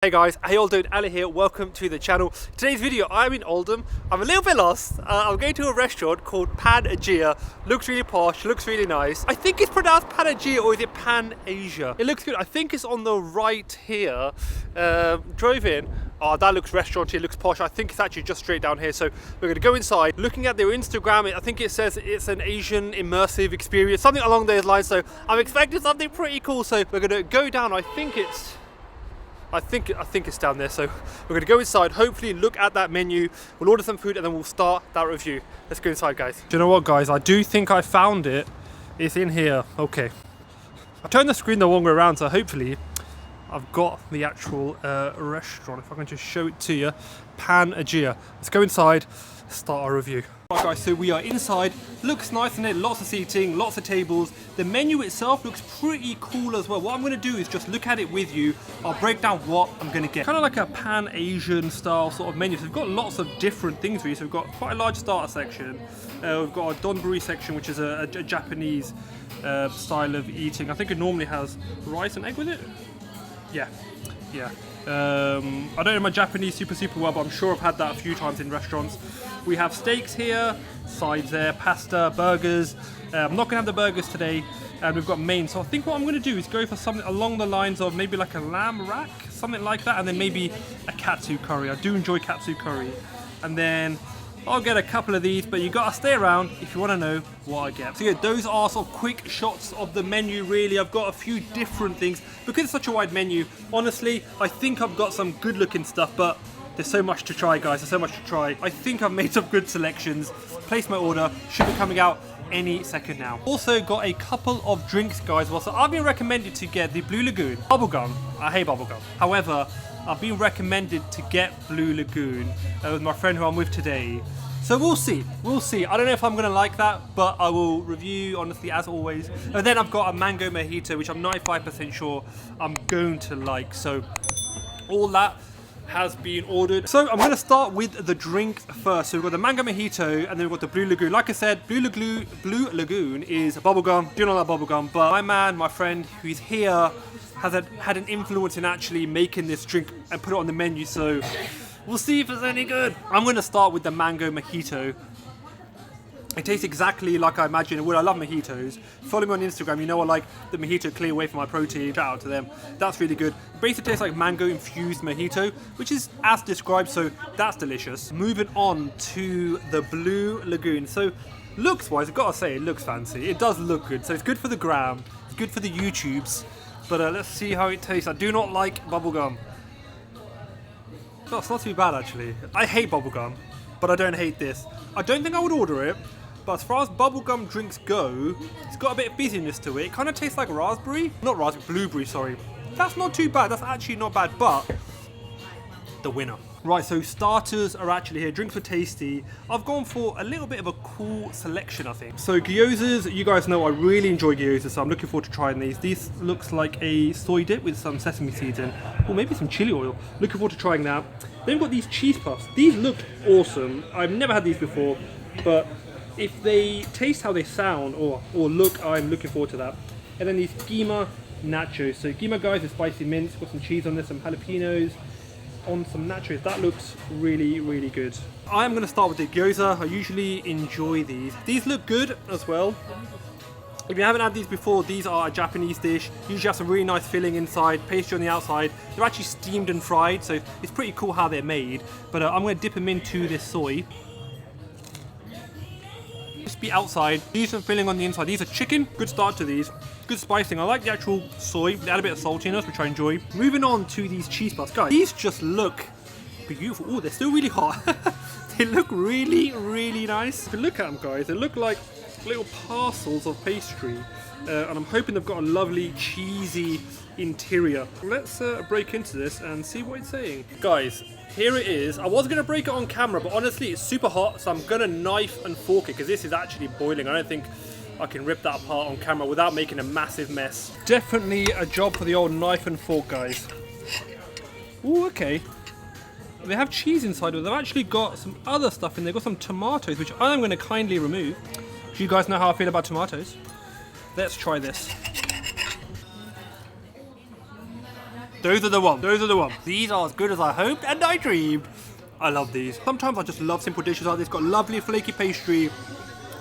Hey guys, how you all doing? Ali here, welcome to the channel. Today's video, I'm in Oldham. I'm a little bit lost. I'm going to a restaurant called AJIA. Looks really posh, looks really nice. I think it's pronounced AJIA, or is it Pan-Asia? It looks good. I think it's on the right here. Drove in. Oh, that looks restaurant here, looks posh. I think it's actually just straight down here. So we're gonna go inside. Looking at their Instagram, I think it says it's an Asian immersive experience, something along those lines. So I'm expecting something pretty cool. So we're gonna go down. I think it's down there, so we're going to go inside, hopefully look at that menu, we'll order some food and then we'll start that review. Let's go inside, guys. Do you know what, guys? I do think I found it. It's in here. Okay. I turned the screen the wrong way around, so hopefully I've got the actual restaurant. If I can just show it to you. AJIA. Let's go inside, start our review. Right guys, so we are inside. Looks nice in it, lots of seating, lots of tables. The menu itself looks pretty cool as well. What I'm going to do is just look at it with you. I'll break down what I'm going to get. Kind of like a Pan-Asian style sort of menu. So we've got lots of different things for you. So we've got quite a large starter section. We've got a donburi section, which is a Japanese style of eating. I think it normally has rice and egg with it. Yeah. I don't know my Japanese super well, but I'm sure I've had that a few times in restaurants. We have steaks here, sides there, pasta, burgers. I'm not going to have the burgers today, and we've got main. So I think what I'm going to do is go for something along the lines of maybe like a lamb rack, something like that, and then maybe a katsu curry. I do enjoy katsu curry. And then I'll get a couple of these, but you got to stay around if you want to know what I get. So yeah, those are sort of quick shots of the menu really. I've got a few different things. Because it's such a wide menu, honestly, I think I've got some good looking stuff, but there's so much to try, guys. There's so much to try. I think I've made some good selections. Placed my order. Should be coming out any second now. Also got a couple of drinks, guys. Well, so I've been recommended to get the Blue Lagoon. Bubblegum. I hate bubblegum. However, I've been recommended to get Blue Lagoon with my friend who I'm with today. So we'll see. I don't know if I'm going to like that, but I will review, honestly, as always. And then I've got a mango mojito, which I'm 95% sure I'm going to like. So all that has been ordered. So I'm going to start with the drink first. So we've got the mango mojito, and then we've got the Blue Lagoon. Like I said, Blue Lagoon is bubblegum. Do not like bubblegum, but my friend who's here has had an influence in actually making this drink and put it on the menu. So we'll see if it's any good. I'm going to start with the mango mojito. It tastes exactly like I imagine it would. I love mojitos. Follow me on Instagram, you know I like the mojito clear away from my protein. Shout out to them. That's really good. It basically tastes like mango infused mojito, which is as described, so that's delicious. Moving on to the Blue Lagoon. So looks wise, I've got to say, it looks fancy. It does look good. So it's good for the gram. It's good for the YouTubes. But let's see how it tastes. I do not like bubblegum. No, it's not too bad actually. I hate bubblegum, but I don't hate this. I don't think I would order it, but as far as bubblegum drinks go, it's got a bit of fizziness to it. It kind of tastes like raspberry. Not raspberry, blueberry, sorry. That's not too bad. That's actually not bad, but the winner. Right, so starters are actually here. Drinks were tasty. I've gone for a little bit of a cool selection, I think. So gyozas, you guys know I really enjoy gyozas, so I'm looking forward to trying these. This looks like a soy dip with some sesame seeds in, or maybe some chili oil. Looking forward to trying that. Then we've got these cheese puffs. These look awesome. I've never had these before, but if they taste how they sound or look, I'm looking forward to that. And then these Gima nachos. So Gima, guys, is spicy mince. Got some cheese on this, some jalapenos on some nachos. That looks really good. I am going to start with the gyoza. I usually enjoy these. These look good as well. If you haven't had these before, these are a Japanese dish. Usually have some really nice filling inside, pastry on the outside. They're actually steamed and fried, so it's pretty cool how they're made. But I'm going to dip them into this soy. Crispy outside, decent filling on the inside. These are chicken. Good start to these. Good spicing. I like the actual soy. They add a bit of saltiness, which I enjoy. Moving on to these cheese puffs. Guys, these just look beautiful. Oh, they're still really hot. They look really nice. If you look at them, guys, they look like little parcels of pastry. And I'm hoping they've got a lovely cheesy interior. Let's break into this and see what it's saying. Guys, here it is. I was going to break it on camera, but honestly it's super hot, so I'm going to knife and fork it because this is actually boiling. I don't think I can rip that apart on camera without making a massive mess. Definitely a job for the old knife and fork, guys. Ooh, okay. They have cheese inside, but they've actually got some other stuff in there. They've got some tomatoes, which I'm going to kindly remove. Do you guys know how I feel about tomatoes? Let's try this. Those are the ones. Those are the ones. These are as good as I hoped and I dreamed. I love these. Sometimes I just love simple dishes like this. Got lovely flaky pastry,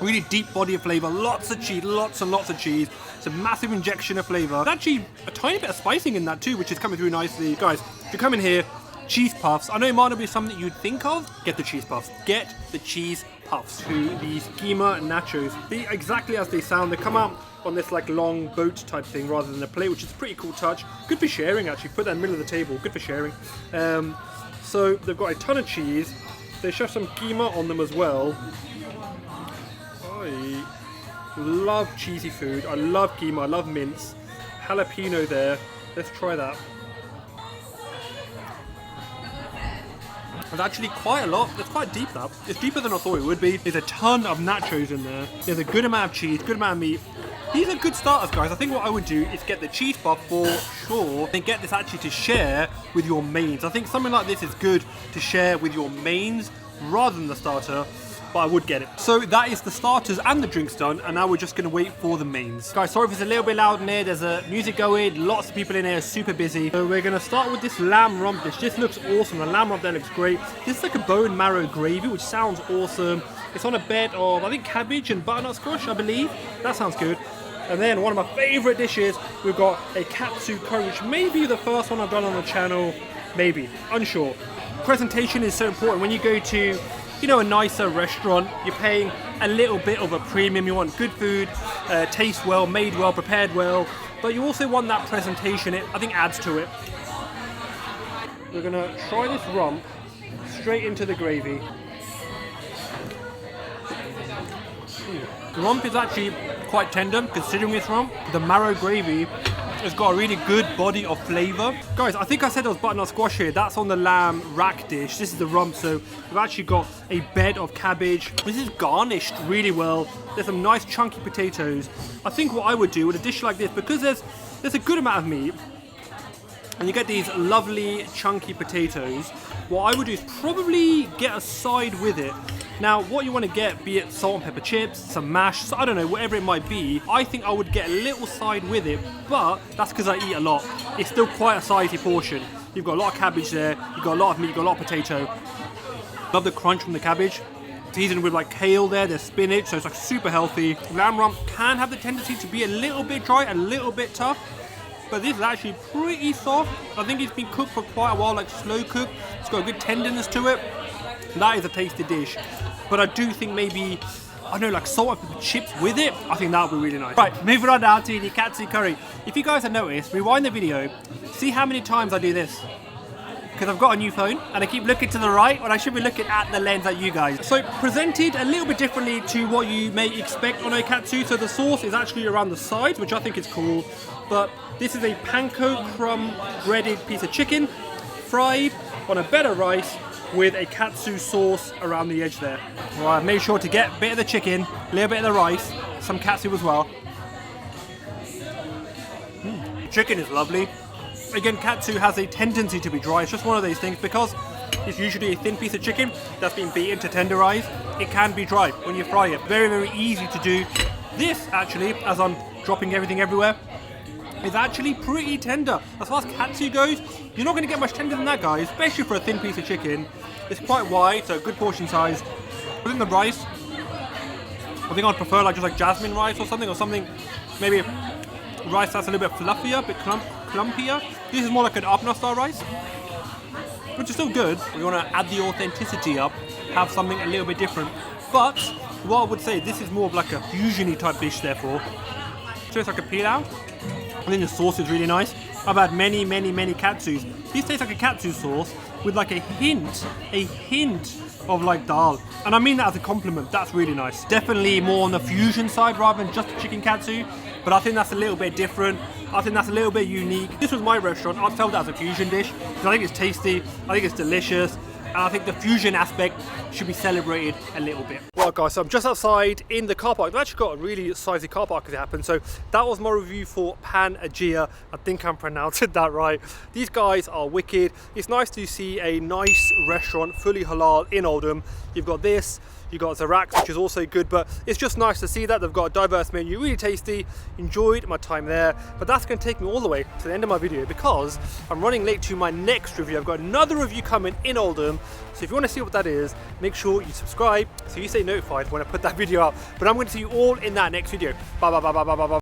really deep body of flavour, lots of cheese, lots and lots of cheese. It's a massive injection of flavour. And actually a tiny bit of spicing in that too, which is coming through nicely. Guys, if you come in here, cheese puffs. I know it might not be something you'd think of. Get the cheese puffs. Get the cheese puffs. To these Schema nachos. Be exactly as they sound. They come out on this like long boat type thing rather than a plate, which is a pretty cool touch. Good for sharing actually. Put that in the middle of the table. Good for sharing. So they've got a ton of cheese. They shove some Schema on them as well. I love cheesy food. I love Schema. I love mince. Jalapeno there. Let's try that. There's actually quite a lot. It's quite deep now. It's deeper than I thought it would be. There's a ton of nachos in there. There's a good amount of cheese, good amount of meat. These are good starters, guys. I think what I would do is get the cheese puff for sure, and get this actually to share with your mains. I think something like this is good to share with your mains rather than the starter, but I would get it. So that is the starters and the drinks done, and now we're just gonna wait for the mains. Guys, sorry if it's a little bit loud in here. There's music going, lots of people in here, super busy. So we're gonna start with this lamb rump dish. This looks awesome. The lamb rump there looks great. This is like a bone marrow gravy, which sounds awesome. It's on a bed of, I think, cabbage and butternut squash, I believe. That sounds good. And then one of my favourite dishes, we've got a Katsu curry, which may be the first one I've done on the channel. Maybe, unsure. Presentation is so important. When you go to, you know, a nicer restaurant, you're paying a little bit of a premium. You want good food, taste well, made well, prepared well, but you also want that presentation. It, I think, adds to it. We're gonna try this rump straight into the gravy. The rump is actually quite tender considering it's rump. The marrow gravy has got a really good body of flavour. Guys, I think I said there was butternut squash here. That's on the lamb rack dish. This is the rump, so we've actually got a bed of cabbage. This is garnished really well. There's some nice chunky potatoes. I think what I would do with a dish like this, because there's a good amount of meat, and you get these lovely chunky potatoes, what I would do is probably get a side with it. Now, what you want to get, be it salt and pepper chips, some mash, so I don't know, whatever it might be, I think I would get a little side with it, but that's because I eat a lot. It's still quite a sizey portion. You've got a lot of cabbage there, you've got a lot of meat, you've got a lot of potato. Love the crunch from the cabbage. Seasoned with like kale there, there's spinach, so it's like super healthy. Lamb rump can have the tendency to be a little bit dry, a little bit tough, but this is actually pretty soft. I think it's been cooked for quite a while, like slow cooked. It's got a good tenderness to it. That is a tasty dish. But I do think maybe, I don't know, like salt and pepper chips with it, I think that would be really nice. Right, moving on now to the Katsu curry. If you guys have noticed, rewind the video, see how many times I do this. Because I've got a new phone and I keep looking to the right when I should be looking at the lens at you guys. So presented a little bit differently to what you may expect on a Katsu. So the sauce is actually around the sides, which I think is cool. But this is a panko crumb breaded piece of chicken, fried on a bed of rice, with a Katsu sauce around the edge there. Right, make sure to get a bit of the chicken, a little bit of the rice, some Katsu as well. Chicken is lovely. Again, Katsu has a tendency to be dry. It's just one of those things because it's usually a thin piece of chicken that's been beaten to tenderize. It can be dry when you fry it. Very, very easy to do. This actually, as I'm dropping everything everywhere, is actually pretty tender. As far as Katsu goes, you're not going to get much tender than that, guys, especially for a thin piece of chicken. It's quite wide, so good portion size. I think the rice, I think I'd prefer like just like jasmine rice or something maybe rice that's a little bit fluffier, a bit clumpier. This is more like an Apna style rice, which is still good. We want to add the authenticity up, have something a little bit different. But what I would say, this is more of like a fusion-y type dish, therefore. So it's like a pilau. I think the sauce is really nice. I've had many Katsus. This tastes like a Katsu sauce with like a hint of like dal. And I mean that as a compliment. That's really nice. Definitely more on the fusion side rather than just a chicken Katsu. But I think that's a little bit different. I think that's a little bit unique. This was my restaurant. I'd sell that as a fusion dish because I think it's tasty. I think it's delicious. And I think the fusion aspect should be celebrated a little bit. Well guys, so I'm just outside in the car park. I've actually got a really sizey car park as it happens. So that was my review for AJIA. I think I'm pronouncing that right. These guys are wicked. It's nice to see a nice restaurant, fully halal in Oldham. You've got this, You got Zarax, which is also good, but it's just nice to see that they've got a diverse menu, really tasty. Enjoyed my time there, but that's going to take me all the way to the end of my video because I'm running late to my next review. I've got another review coming in Oldham, so if you want to see what that is, make sure you subscribe so you stay notified when I put that video up. But I'm going to see you all in that next video. Bye bye bye bye bye bye bye.